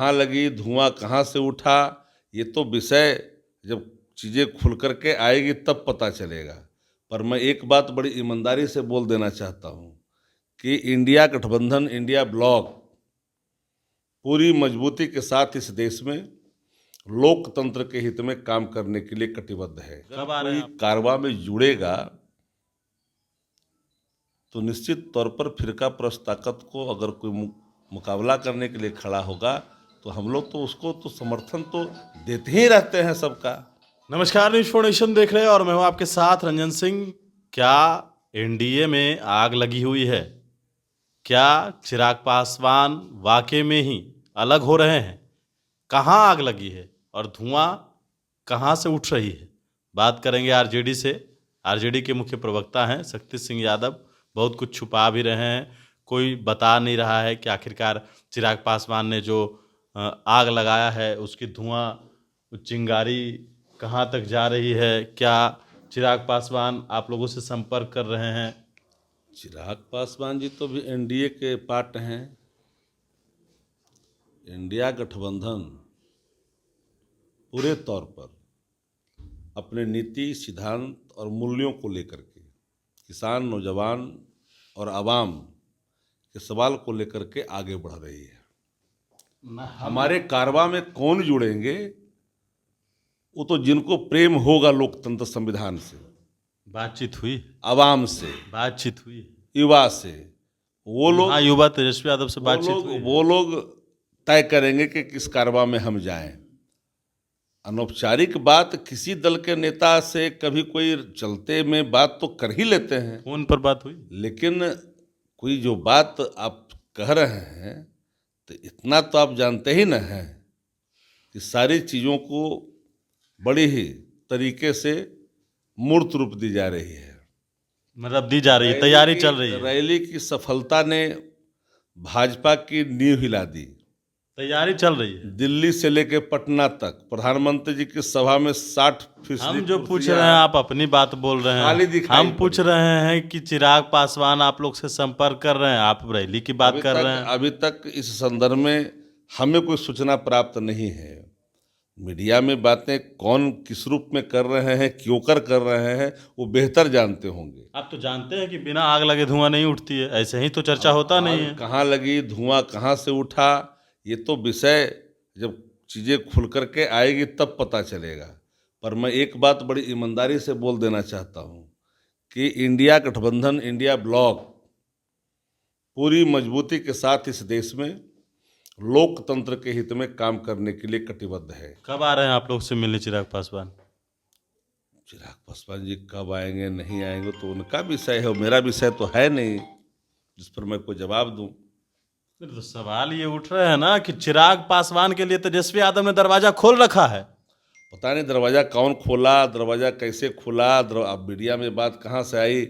कहाँ लगी, धुआं कहाँ से उठा, ये तो विषय जब चीज़ें खुल कर के आएगी तब पता चलेगा। पर मैं एक बात बड़ी ईमानदारी से बोल देना चाहता हूँ कि इंडिया गठबंधन, इंडिया ब्लॉक पूरी मजबूती के साथ इस देश में लोकतंत्र के हित में काम करने के लिए कटिबद्ध है। कब आ रहे हैं कोई कारवां में जुड़ेगा तो निश्चित तौर पर फिरका प्रस्त ताकत को अगर कोई मुकाबला करने के लिए खड़ा होगा तो हम लोग तो उसको तो समर्थन तो देते ही रहते हैं सबका। नमस्कार, न्यूज़ फॉर नेशन देख रहे हैं और मैं हूं आपके साथ रंजन सिंह। क्या एनडीए में आग लगी हुई है? क्या चिराग पासवान वाकई में ही अलग हो रहे हैं? कहां आग लगी है और धुआं कहां से उठ रही है? बात करेंगे आरजेडी से। आरजेडी के मुख्य प्रवक्ता हैं शक्ति सिंह यादव। बहुत कुछ छुपा भी रहे हैं, कोई बता नहीं रहा है कि आखिरकार चिराग पासवान ने जो आग लगाया है उसकी धुआं चिंगारी कहाँ तक जा रही है। क्या चिराग पासवान आप लोगों से संपर्क कर रहे हैं? चिराग पासवान जी तो भी एनडीए के पार्ट हैं। इंडिया गठबंधन पूरे तौर पर अपने नीति, सिद्धांत और मूल्यों को लेकर के किसान, नौजवान और आवाम के सवाल को लेकर के आगे बढ़ रही है। हमारे कारवां में कौन जुड़ेंगे? वो तो जिनको प्रेम होगा लोकतंत्र संविधान से, बातचीत हुई, आवाम से, बातचीत हुई, युवा से, वो लोग, हाँ, युवा तेजस्वी यादव से बातचीत हुई। वो लोग तय करेंगे कि किस कारवां में हम जाएं। अनौपचारिक बात किसी दल के नेता से कभी कोई चलते में बात तो कर ही लेते हैं, फोन पर बात हुई, लेकिन कोई जो बात आप कह रहे हैं तो इतना तो आप जानते ही न हैं कि सारी चीज़ों को बड़ी ही तरीके से मूर्त रूप दी जा रही है। मतलब दी जा रही है, तैयारी चल रही है। रैली की सफलता ने भाजपा की नींव हिला दी। तैयारी चल रही है दिल्ली से लेकर पटना तक प्रधानमंत्री जी की सभा में 60%। हम जो पूछ रहे हैं, आप अपनी बात बोल रहे हैं। हम पूछ रहे हैं कि चिराग पासवान आप लोग से संपर्क कर रहे हैं, आप रैली की बात कर रहे हैं। अभी तक इस संदर्भ में हमें कोई सूचना प्राप्त नहीं है। मीडिया में बातें कौन किस रूप में कर रहे हैं, क्यों कर रहे हैं, वो बेहतर जानते होंगे। आप तो जानते हैं कि बिना आग लगे धुआं नहीं उठती है, ऐसे ही तो चर्चा होता नहीं है। कहाँ लगी, धुआं कहाँ से उठा, ये तो विषय जब चीज़ें खुल कर के आएगी तब पता चलेगा। पर मैं एक बात बड़ी ईमानदारी से बोल देना चाहता हूँ कि इंडिया गठबंधन, इंडिया ब्लॉक पूरी मजबूती के साथ इस देश में लोकतंत्र के हित में काम करने के लिए कटिबद्ध है। कब आ रहे हैं आप लोग से मिलने चिराग पासवान? चिराग पासवान जी कब आएंगे नहीं आएंगे तो उनका विषय है, मेरा विषय तो है नहीं जिस पर मैं कोई जवाब दूं। तो सवाल ये उठ रहे हैं ना कि चिराग पासवान के लिए तेजस्वी यादव ने दरवाजा खोल रखा है। पता नहीं दरवाज़ा कौन खोला, दरवाज़ा कैसे खुला, अब मीडिया में बात कहाँ से आई,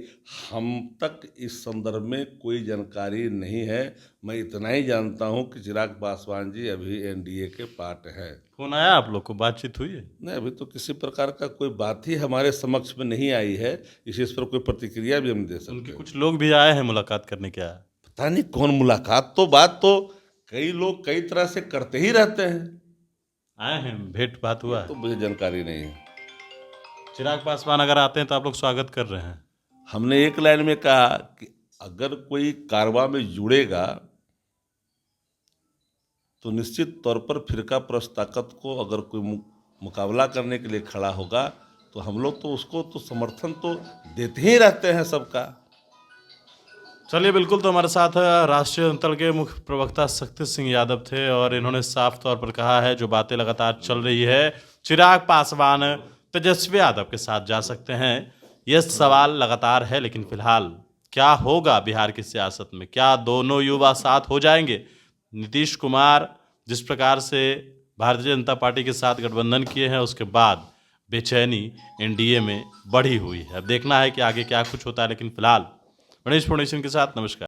हम तक इस संदर्भ में कोई जानकारी नहीं है। मैं इतना ही जानता हूँ कि चिराग पासवान जी अभी एनडीए के पार्ट है। फोन आया आप लोग को, बातचीत हुई है? नहीं, अभी तो किसी प्रकार का कोई बात ही हमारे समक्ष में नहीं आई है, इस पर कोई प्रतिक्रिया भी हम दे सकते हैं। उनके कुछ लोग भी आए हैं मुलाकात करने के। आया पता नहीं कौन मुलाकात, तो बात तो कई लोग कई तरह से करते ही रहते हैं। आए हैं, भेंट बात हुआ है? तो मुझे जानकारी नहीं है। चिराग पासवान अगर आते हैं तो आप लोग स्वागत कर रहे हैं? हमने एक लाइन में कहा कि अगर कोई कारवां में जुड़ेगा तो निश्चित तौर पर फिरका प्रस्त ताकत को अगर कोई मुकाबला करने के लिए खड़ा होगा तो हम लोग तो उसको तो समर्थन तो देते ही रहते हैं सबका। चलिए, बिल्कुल। तो हमारे साथ राष्ट्रीय जनता दल के मुख्य प्रवक्ता शक्ति सिंह यादव थे और इन्होंने साफ तौर पर कहा है जो बातें लगातार चल रही है, चिराग पासवान तेजस्वी यादव के साथ जा सकते हैं, यह सवाल लगातार है। लेकिन फिलहाल क्या होगा बिहार की सियासत में? क्या दोनों युवा साथ हो जाएंगे? नीतीश कुमार जिस प्रकार से भारतीय जनता पार्टी के साथ गठबंधन किए हैं, उसके बाद बेचैनी एनडीए में बढ़ी हुई है। अब देखना है कि आगे क्या कुछ होता है। लेकिन फिलहाल न्यूज़ फॉर नेशन के साथ नमस्कार।